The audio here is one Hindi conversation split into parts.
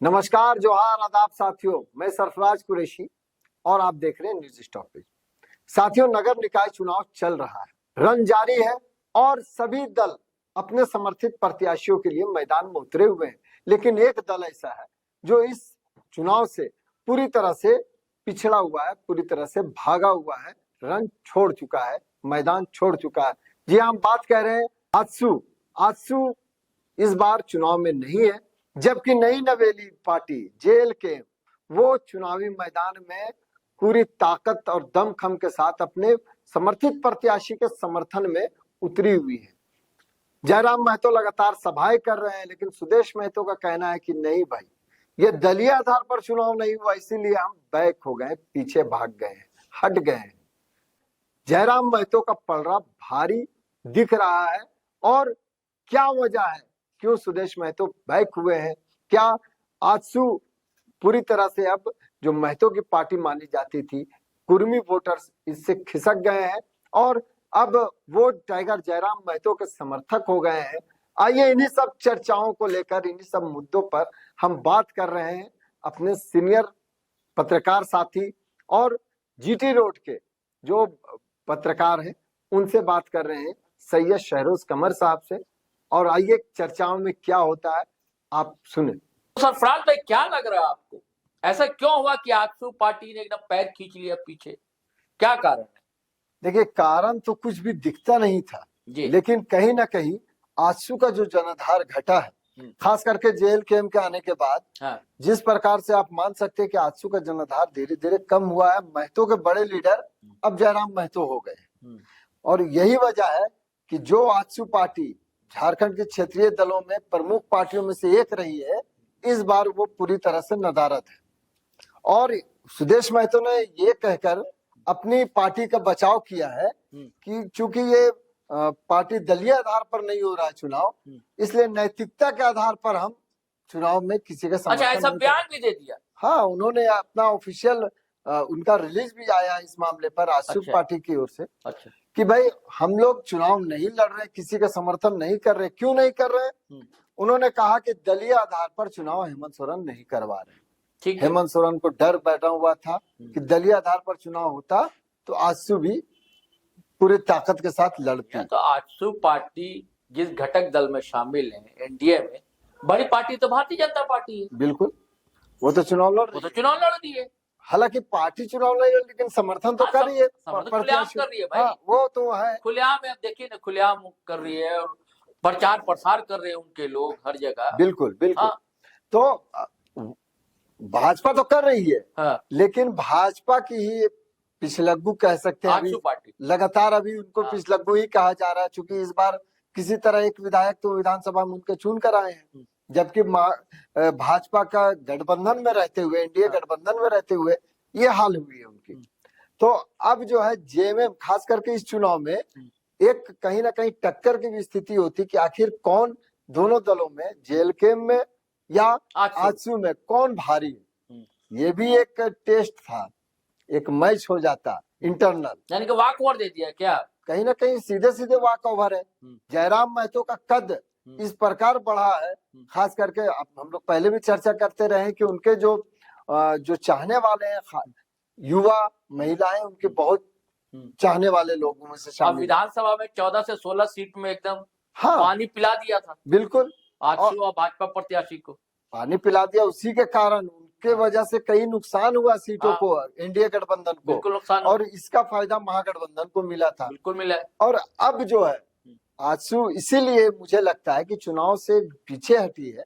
नमस्कार, जोहार, आदाब साथियों। मैं सरफराज कुरैशी और आप देख रहे हैं न्यूज स्टॉपेज। साथियों, नगर निकाय चुनाव चल रहा है, रन जारी है और सभी दल अपने समर्थित प्रत्याशियों के लिए मैदान में उतरे हुए हैं। लेकिन एक दल ऐसा है जो इस चुनाव से पूरी तरह से पिछड़ा हुआ है, पूरी तरह से भागा हुआ है, रन छोड़ चुका है, मैदान छोड़ चुका है। जी, हम बात कर रहे हैं आजसू। आजसू इस बार चुनाव में नहीं है, जबकि नई नवेली पार्टी जेल के वो चुनावी मैदान में पूरी ताकत और दमखम के साथ अपने समर्थित प्रत्याशी के समर्थन में उतरी हुई है। जयराम महतो लगातार सभाएं कर रहे हैं, लेकिन सुदेश महतो का कहना है कि नहीं भाई, ये दलीय आधार पर चुनाव नहीं हुआ, इसीलिए हम बैक हो गए, पीछे भाग गए, हट गए। जयराम महतो का पलड़ा भारी दिख रहा है और क्या वजह है, क्यों सुदेश महतो बैक हुए हैं? क्या आजसू पूरी तरह से अब जो महतो की पार्टी मानी जाती थी, कुर्मी वोटर्स इससे खिसक गए हैं और अब वो टाइगर जयराम महतो के समर्थक हो गए हैं। आइए इन्हीं सब चर्चाओं को लेकर, इन्हीं सब मुद्दों पर हम बात कर रहे हैं अपने सीनियर पत्रकार साथी और जीटी रोड के जो पत्रकार हैं उनसे बात कर रहे हैं, सैयद शहरोज कमर साहब से। और आइए चर्चाओं में क्या होता है आप सुने। तो सरफराज भाई, क्या लग रहा है आपको, ऐसा क्यों हुआ कि आजसू पार्टी ने एकदम पैर खींच लिया पीछे? क्या कारण है? देखिए, कारण तो कुछ भी दिखता नहीं था, लेकिन कहीं ना कहीं आजसू का जो जनाधार घटा है, खास करके जेल कैंप के आने के बाद, जिस प्रकार से आप मान सकते हैं कि आजसू का जनाधार धीरे धीरे कम हुआ है। महतो के बड़े लीडर अब जयराम महतो हो गए और यही वजह है कि जो आजसू पार्टी झारखंड के क्षेत्रीय दलों में प्रमुख पार्टियों में से एक रही है, इस बार वो पूरी तरह से नदारद है। और सुदेश महतो ने ये कहकर अपनी पार्टी का बचाव किया है कि चूंकि ये पार्टी दलीय आधार पर नहीं हो रहा है चुनाव, इसलिए नैतिकता के आधार पर हम चुनाव में किसी का समर्थन। अच्छा, ऐसा बयान भी दे दिया? हाँ, उन्होंने अपना ऑफिशियल उनका रिलीज भी आया इस मामले पर आजसू पार्टी की ओर से। अच्छा, कि भाई हम लोग चुनाव नहीं लड़ रहे, किसी का समर्थन नहीं कर रहे। क्यों नहीं कर रहे? उन्होंने कहा कि दलीय आधार पर चुनाव हेमंत सोरेन नहीं करवा रहे। हेमंत सोरेन को डर बैठा हुआ था कि दलीय आधार पर चुनाव होता तो आजसू भी पूरी ताकत के साथ लड़ती। तो आजसू पार्टी जिस घटक दल में शामिल है एनडीए में, बड़ी पार्टी तो भारतीय जनता पार्टी है। बिल्कुल, वो तो चुनाव लड़ रही है। हालांकि पार्टी चुनाव लड़ रही है, लेकिन समर्थन तो कर रही है, खुलेआम कर रही है भाई। वो तो है, खुलेआम है। देखिए ना, खुलेआम कर रही है और प्रचार प्रसार कर रहे हैं उनके लोग हर जगह। बिल्कुल बिल्कुल। तो भाजपा तो कर रही है, लेकिन भाजपा की ही पिछलग्गू कह सकते हैं अभी, लगातार अभी उनको पिछलग्गू ही कहा जा रहा है, क्योंकि इस बार किसी तरह एक विधायक तो विधानसभा में उनके चुन कर आए हैं, जबकि भाजपा का गठबंधन में रहते हुए, एनडीए गठबंधन में रहते हुए ये हाल हुई है उनकी। तो अब जो है जेएमएम, खास करके इस चुनाव में एक कहीं ना कहीं टक्कर की भी स्थिति होती कि आखिर कौन दोनों दलों में, जेल कैंप में या आजसू में, कौन भारी है। ये भी एक टेस्ट था, एक मैच हो जाता इंटरनल, यानी कि वॉक ओवर दे दिया क्या? कहीं ना कहीं सीधे सीधे वॉक ओवर है। जयराम महतो का कद इस प्रकार बढ़ा है, खास करके हम लोग पहले भी चर्चा करते रहे कि उनके जो चाहने वाले हैं, युवा महिलाएं उनके बहुत चाहने वाले लोगों में से शामिल। विधानसभा में 14 से 16 सीट में एकदम पानी पिला दिया था। बिल्कुल, आजसू और भाजपा प्रत्याशी को पानी पिला दिया। उसी के कारण, उनके वजह से कई नुकसान हुआ सीटों को, एनडीए गठबंधन को। बिल्कुल नुकसान, और इसका फायदा महागठबंधन को मिला था। बिल्कुल मिला। और अब जो है आजसू, इसीलिए मुझे लगता है कि चुनाव से पीछे हटी है,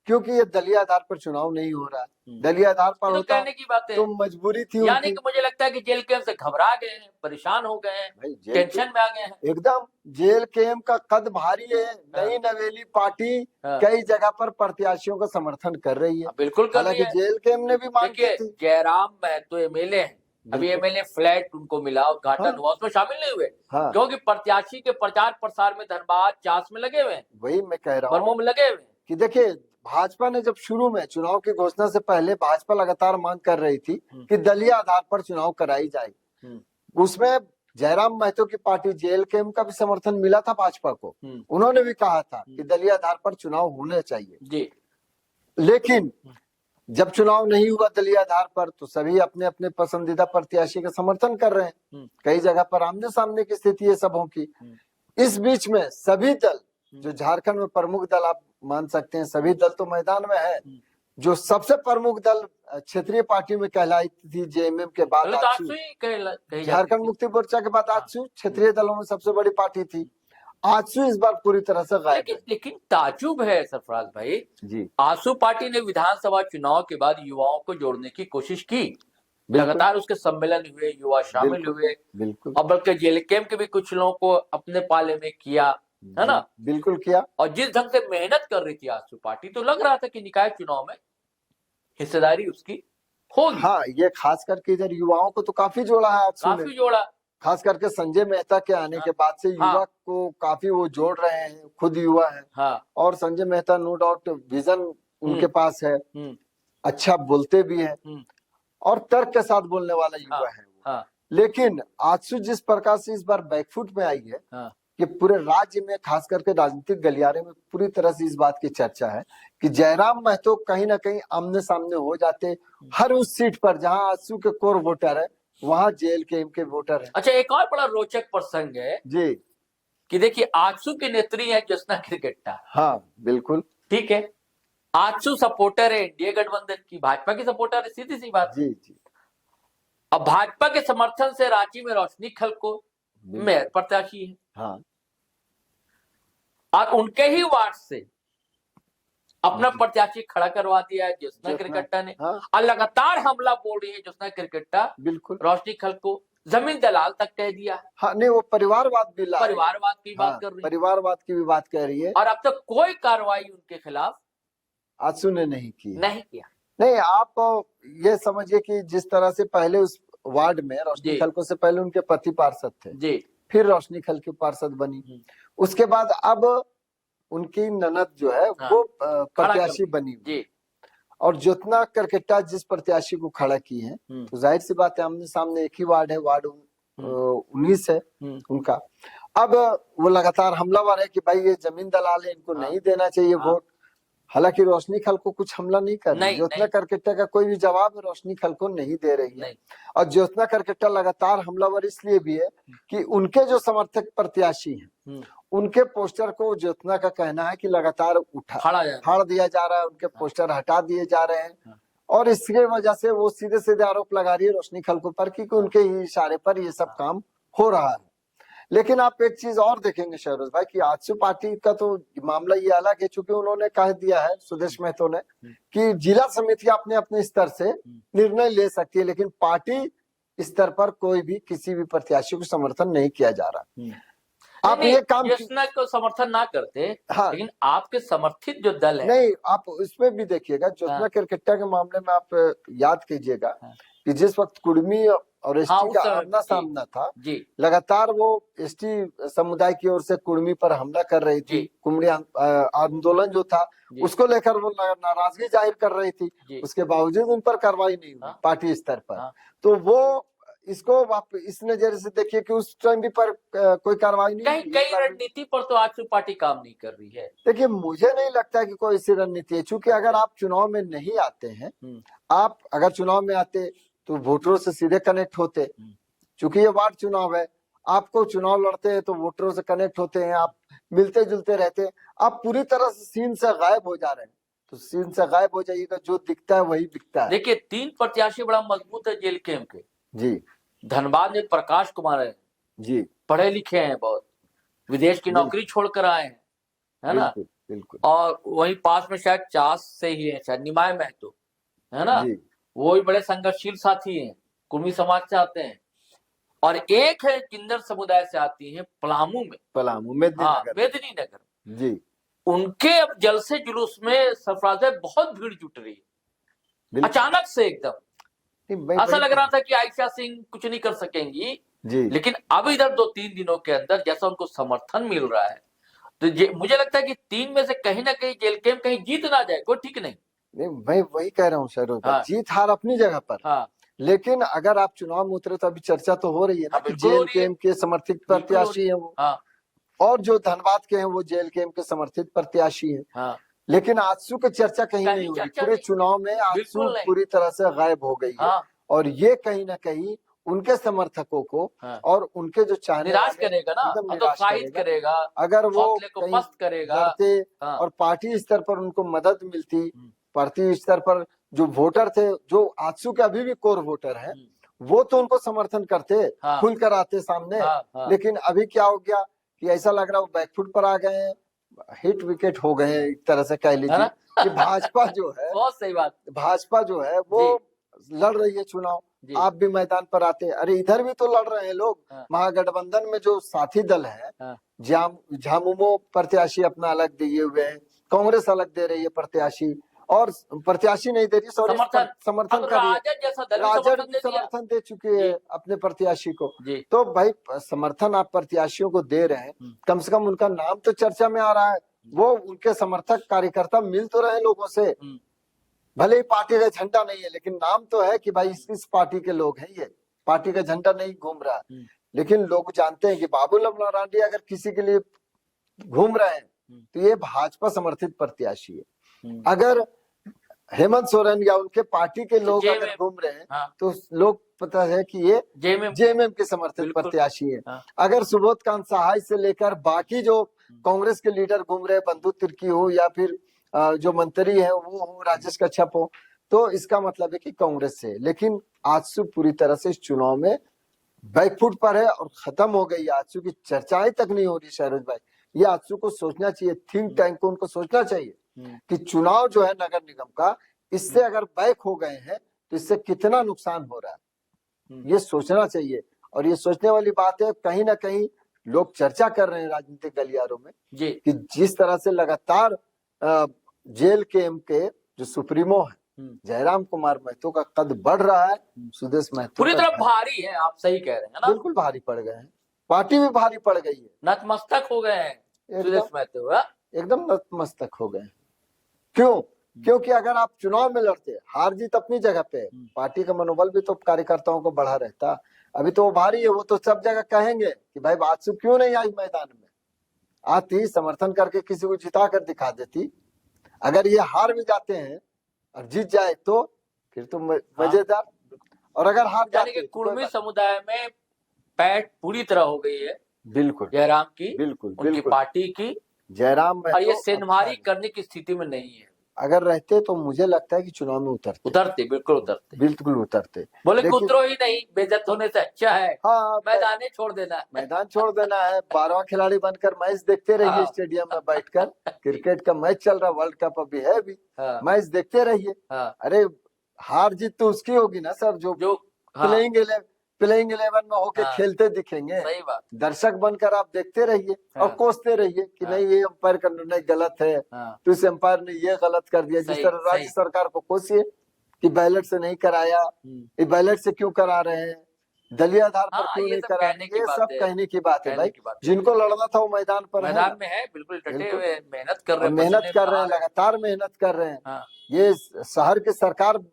क्योंकि ये दलीय आधार पर चुनाव नहीं हो रहा है। दलीय आधार पर होता कहने की बात है, तो मजबूरी थी। यानी कि मुझे लगता है कि जेल कैंप से घबरा गए हैं, परेशान हो गए हैं, टेंशन में आ गए हैं। एकदम जेल कैंप का कद भारी है। नई नवेली पार्टी कई जगह पर प्रत्याशियों का समर्थन कर रही है। बिल्कुल कर रही है। जेल कैंप ने भी मांग की थी। जयराम महतो एमएलए हैं, अभी एमएलए फ्लैट उनको मिला, उद्घाटन हुआ, उसमें शामिल नहीं हुए, क्योंकि प्रत्याशी के प्रचार प्रसार में धनबाद चास में लगे हुए हैं। वही मैं कह रहा हूँ, में लगे हुए कि देखिए, भाजपा ने जब शुरू में चुनाव की घोषणा से पहले भाजपा लगातार मांग कर रही थी कि दलीय आधार पर चुनाव कराई जाए। उसमें जयराम महतो की पार्टी जेल कैंप का भी समर्थन मिला था भाजपा को। उन्होंने भी कहा था कि दलीय आधार पर चुनाव होने चाहिए। लेकिन जब चुनाव नहीं हुआ दलीय आधार पर तो सभी अपने अपने पसंदीदा प्रत्याशी का समर्थन कर रहे हैं। कई जगह पर आमने सामने की स्थिति है सबों की। इस बीच में सभी दल, जो झारखंड में प्रमुख दल आप मान सकते हैं, सभी दल तो मैदान में है। जो सबसे प्रमुख दल क्षेत्रीय पार्टी में कहलाई थी जेएमएम के बाद झारखंड मुक्ति मोर्चा के बाद आजसू क्षेत्रीय दलों में सबसे बड़ी पार्टी थी। आजसू इस बार पूरी तरह से गायब है। लेकिन ताजुब है सरफराज भाई जी, आजसू पार्टी ने विधानसभा चुनाव के बाद युवाओं को जोड़ने की कोशिश की, लगातार उसके सम्मेलन हुए, युवा शामिल हुए, बिल्कुल, और बल्कि जेएलकेएम के भी कुछ लोगों को अपने पाले में किया, है ना? बिल्कुल किया। और जिस ढंग से मेहनत कर रही थी आजसू पार्टी, तो लग रहा था कि निकाय चुनाव में हिस्सेदारी उसकी होगी। हाँ, ये खास करके इधर युवाओं को तो काफी जोड़ा है आजसू ने, काफी जोड़ा, खास करके संजय मेहता के आने के बाद से युवा को काफी वो जोड़ रहे हैं। खुद युवा है और Sanjay Mehta no doubt vision उनके पास है, अच्छा बोलते भी है और तर्क के साथ बोलने वाला युवा है। लेकिन आजसू जिस प्रकार से इस बार बैकफुट में आई है कि पूरे राज्य में खास करके राजनीतिक गलियारे में पूरी तरह से इस बात की चर्चा है कि जयराम महतो कहीं ना कहीं आमने सामने हो जाते हर उस सीट पर जहां आजसू के कोर वोटर है, वहां जेएलकेएम के वोटर है। अच्छा, एक और बड़ा रोचक प्रसंग है जी कि देखिए आजसू की नेत्री है ज्योत्सना किरकेट्टा। हाँ बिल्कुल, ठीक है, आजसू सपोर्टर है एनडीए गठबंधन की, भाजपा की सपोर्टर है, सीधी सी बात। जी जी। अब भाजपा के समर्थन से रांची में रोशनी खलको मेयर प्रत्याशी है। हाँ, और उनके ही वार्ड से अपना प्रत्याशी खड़ा करवा दिया है ज्योत्सना किरकेट्टा ने। और लगातार हमला बोल रही है ज्योत्सना किरकेट्टा, बिल्कुल रोशनी खलको जमीन दलाल तक कह दिया। हाँ, नहीं वो परिवारवाद भी परिवारवाद की बात कर रही है, परिवारवाद की भी बात कह रही है। और अब तक कोई कार्रवाई उनके खिलाफ आजसू ने नहीं की, नहीं किया। नहीं, आप ये समझिए कि जिस तरह से पहले उस वार्ड में रोशनी खलको से पहले उनके पति पार्षद थे जी, फिर रोशनी खलको पार्षद बनी, उसके बाद अब उनकी ननद जो है वो प्रत्याशी बनी जी, और ज्योत्सना किरकेट्टा जिस प्रत्याशी को खड़ा की है, तो जाहिर सी बात है आमने सामने एक ही वार्ड है, वार्ड 19 है उनका। अब वो लगातार हमलावर है कि भाई ये जमीन दलाल है, इनको नहीं देना चाहिए वोट। हालांकि रोशनी खलको कुछ हमला नहीं कर रही, ज्योत्सना किरकेट्टा का कोई भी जवाब रोशनी खलको नहीं दे रही है। और ज्योत्सना किरकेट्टा लगातार हमलावर इसलिए भी है कि उनके जो समर्थक प्रत्याशी हैं उनके पोस्टर को ज्योत्सना का कहना है कि लगातार फाड़ दिया जा रहा है, उनके पोस्टर हटा दिए जा रहे हैं, और इसके वजह से वो सीधे सीधे आरोप लगा रही है रोशनी खलको पर कि उनके ही इशारे पर ये सब काम हो रहा है। लेकिन आप एक चीज और देखेंगे शहरोज भाई कि आजसू पार्टी का तो मामला ये अलग है, चूंकि उन्होंने कह दिया है सुदेश महतो ने कि जिला समितियां अपने अपने स्तर से निर्णय ले सकती है, लेकिन पार्टी स्तर पर कोई भी किसी भी प्रत्याशी को समर्थन नहीं किया जा रहा। आप ये काम ज्योत्सना को समर्थन ना करते, हाँ, लेकिन आपके समर्थित जो दल है, नहीं आप इसमें भी देखिएगा ज्योत्सना किरकेट्टा के मामले में आप याद कीजिएगा कि जिस वक्त कुर्मी और एसटी का आमना सामना था जी, लगातार वो एसटी समुदाय की ओर से कुर्मी पर हमला कर रही थी, कुमड़ी आंदोलन जो था उसको लेकर वो नाराजगी जाहिर कर रही थी, उसके बावजूद उन पर कार्रवाई नहीं हुई पार्टी स्तर पर। तो वो इसको आप इस नजर से देखिए कि उस टाइम भी पर कोई कार्रवाई नहीं, कई रणनीति पर तो आजसू पार्टी काम नहीं कर रही है। देखिए मुझे नहीं लगता कि कोई ऐसी रणनीति है, चूंकि अगर आप चुनाव में नहीं आते हैं, आप अगर चुनाव में आते तो वोटरों से सीधे कनेक्ट होते, चूंकि ये वार्ड चुनाव है, आपको चुनाव लड़ते हैं तो वोटरों से कनेक्ट होते हैं, आप मिलते जुलते रहते हैं, आप पूरी तरह से सीन से गायब हो जा रहे हैं, तो सीन से गायब हो जाइएगा, जो दिखता है वही बिकता है। देखिए 3 प्रत्याशी बड़ा मजबूत है जेएलकेएम के जी, धनबाद में प्रकाश कुमार है जी, पढ़े लिखे हैं बहुत, विदेश की नौकरी छोड़कर आए हैं, है ना, बिल्कुल। और वहीं पास में शायद चास से ही है, शायद निमाय महतो, है ना, वो भी बड़े संघर्षशील साथी हैं, कुर्मी समाज से आते हैं। और एक है किन्नर समुदाय से आती है पलामू में मेदिनीनगर जी, उनके अब जलसे जुलूस में सरफराज बहुत भीड़ जुट रही है, अचानक से एकदम ऐसा लग रहा था कि आयशा सिंह कुछ नहीं कर सकेंगी जी, लेकिन अब इधर 2-3 दिनों के अंदर जैसा उनको समर्थन मिल रहा है, तो मुझे लगता है कि 3 में से कहीं ना कहीं जेएलकेएम कहीं जीत ना जाए, कोई ठीक नहीं। मैं वही कह रहा हूँ सर, जीत हार अपनी जगह पर, लेकिन अगर आप चुनाव में उतरे तो अभी चर्चा तो हो रही है ना कि जेएलकेएम के समर्थित प्रत्याशी है वो, और जो धनबाद के हैं वो जेएलकेएम के समर्थित प्रत्याशी है। लेकिन आजसू की चर्चा कहीं कहीं नहीं हुई। चर्चा पूरे नहीं। चुनाव में आजसू बिल्कुल नहीं। पूरी तरह से गायब हो गई है। हाँ और ये कहीं ना कहीं उनके समर्थकों को हाँ और उनके जो चाहने निराश वाले करेगा ना, एकदम निराश हतोत्साहित करेगा। करेगा, अगर वो हौसले को कहीं पस्त करेगा। लड़ते हाँ और पार्टी स्तर पर उनको मदद मिलती, हम्म, पार्टी स्तर पर जो वोटर थे, जो आजसू के अभी भी कोर वोटर है, वो तो उनको समर्थन करते, हाँ खुलकर आते सामने। हाँ हाँ लेकिन अभी क्या हो गया कि ऐसा लग रहा है वो बैकफुट पर आ गए हैं, हिट विकेट हो गए हैं, एक तरह से कह है लीजिए ना। कि भाजपा जो है, बहुत सही बात। भाजपा जो है वो लड़ रही है चुनाव। जी आप भी मैदान पर आते, अरे इधर भी तो लड़ रहे हैं लोग। हाँ महागठबंधन में जो साथी दल है, हाँ झामुमो प्रत्याशी अपना अलग दिए हुए हैं, कांग्रेस अलग दे रही है प्रत्याशी, और प्रत्याशी नहीं दे रही, सॉरी, समर्थन। समर्थन अब कर रही है। राजद जैसा दल भी राजद समर्थन भी दे दिया। समर्थन दे चुके हैं जी अपने प्रत्याशी को। जी तो भाई समर्थन आप प्रत्याशियों को दे रहे हैं, कम से कम उनका नाम तो चर्चा में आ रहा है, वो उनके समर्थक कार्यकर्ता मिल तो रहे लोगों से। भले ही पार्टी का झंडा नहीं है, लेकिन नाम तो है कि भाई इस पार्टी के लोग हैं, ये पार्टी का झंडा नहीं घूम रहा है। लेकिन लोग जानते हैं कि बाबूलाल मरांडी अगर किसी के लिए घूम रहे हैं तो ये भाजपा समर्थित प्रत्याशी है। अगर हेमंत सोरेन या उनके पार्टी के लोग जेएमएम, अगर घूम रहे हैं हाँ तो लोग पता है कि ये जेएमएम जेएमएम के समर्थित बिल्कुल। प्रत्याशी है। हाँ अगर सुबोध कांत सहाय से लेकर बाकी जो कांग्रेस के लीडर घूम रहे, बंधु तिर्की हो या फिर जो मंत्री है वो हो, राजेश कच्छप हो, तो इसका मतलब है कि कांग्रेस से। लेकिन आजसू पूरी तरह से इस चुनाव में बैकफुट पर है और खत्म हो गई। आजसू की चर्चाएं तक नहीं हो रही। शहरोज भाई, ये आजसू को सोचना चाहिए, थिंक टैंक को उनको सोचना चाहिए कि चुनाव जो है नगर निगम का, इससे अगर बैक हो गए हैं तो इससे कितना नुकसान हो रहा है, ये सोचना चाहिए। और ये सोचने वाली बात है, कहीं ना कहीं लोग चर्चा कर रहे हैं राजनीतिक गलियारों में जी कि जिस तरह से लगातार जेल के एम के जो सुप्रीमो है जयराम कुमार महतो का कद बढ़ रहा है, सुदेश महतो पूरी तरह भारी है। आप सही कह रहे हैं ना, बिल्कुल भारी पड़ गए हैं, पार्टी भी भारी पड़ गई है, नतमस्तक हो गए हैं सुदेश महतो। एकदम नतमस्तक हो गए। क्यों? क्योंकि अगर आप चुनाव में लड़ते, हार जीत अपनी जगह पे, पार्टी का मनोबल भी तो कार्यकर्ताओं को बढ़ा रहता। अभी तो वो भारी है, वो तो सब जगह कहेंगे कि भाई आजसू क्यों नहीं आई मैदान में, आती समर्थन करके किसी को जिता कर दिखा देती। अगर ये हार भी जाते हैं और जीत जाए तो फिर तो मजेदार। और अगर हार जाते, यानी कि कुर्मी समुदाय में पैठ पूरी तरह हो गई है बिल्कुल जयराम की, बिल्कुल उनकी पार्टी की। जयराम और ये सेंधमारी करने की स्थिति में नहीं है। अगर रहते तो मुझे लगता है कि चुनाव में उतरते, बिल्कुल उतरते। बोले कि उतरो ही नहीं, बेइज्जत होने से अच्छा है हाँ मैदान छोड़ देना है, मैदान छोड़ देना है। 12वां खिलाड़ी बनकर मैच देखते रहिए स्टेडियम में बैठकर। क्रिकेट का मैच चल रहा, वर्ल्ड कप अभी है भी, मैच देखते रहिए। अरे हार जीत तो उसकी होगी ना सर जो प्लेइंग 11 में होके खेलते दिखेंगे। सही बात। दर्शक बनकर आप देखते रहिए और कोसते रहिए कि नहीं ये अंपायर का निर्णय गलत है, तो इस अंपायर ने ये गलत कर दिया। जिस तरह राज्य सरकार को कोसिए कि बैलेट से नहीं कराया, ये बैलेट से क्यों करा रहे हैं, दलीय आधार पर क्यों नहीं करा, ये सब कहने की बात है भाई। जिनको लड़ना था वो मैदान पर मैदान में है, बिल्कुल डटे हुए मेहनत कर रहे हैं, लगातार मेहनत कर रहे हैं। ये शहर की सरकार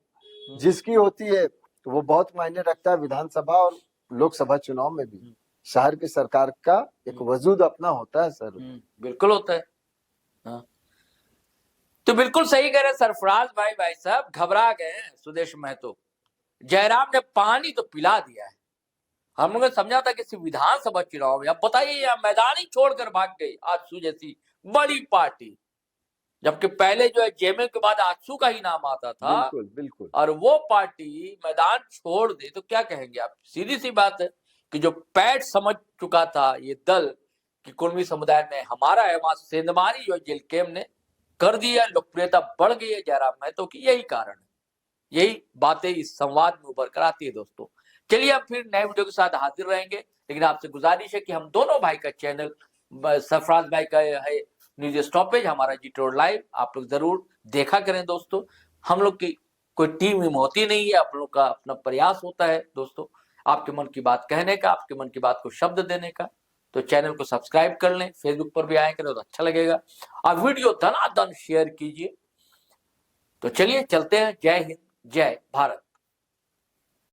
जिसकी होती है तो वो बहुत मायने रखता है। विधानसभा और लोकसभा चुनाव में भी शहर की सरकार का एक वजूद अपना होता है सर। बिल्कुल होता है। हाँ। तो बिल्कुल सही कह रहे सरफराज भाई साहब, घबरा गए हैं सुदेश महतो। जयराम ने पानी तो पिला दिया है। हम लोगों ने समझा था कि विधानसभा चुनाव या बताइए या मैदान ही छोड़कर भाग गई आजसू जैसी बड़ी पार्टी, जबकि पहले जो है जेएमएम के बाद आजसू का ही नाम आता था। बिल्कुल। और वो पार्टी मैदान छोड़ दे तो क्या कहेंगे आप। सीधी सी बात है कि जो पैठ समझ चुका था ये दल कि कुर्मी समुदाय में हमारा है, वहां सेंधमारी जो जेल कैम ने कर दिया, लोकप्रियता बढ़ गई है जयराम महतो की। यही कारण है, यही बातें इस संवाद में उभर कर आती है। दोस्तों चलिए अब फिर नए वीडियो के साथ हाजिर रहेंगे, लेकिन आपसे गुजारिश है कि हम दोनों भाई का चैनल सरफराज भाई का है न्यूज स्टॉपेज, हमारा GT लाइव, आप लोग जरूर देखा करें। दोस्तों हम लोग की कोई टीम होती नहीं है, आप लोग का अपना प्रयास होता है दोस्तों, आपके मन की बात कहने का, आपके मन की बात को शब्द देने का। तो चैनल को सब्सक्राइब कर लें, फेसबुक पर भी आए करें तो अच्छा लगेगा, और वीडियो धनाधन शेयर कीजिए। तो चलिए चलते हैं। जय हिंद, जय भारत।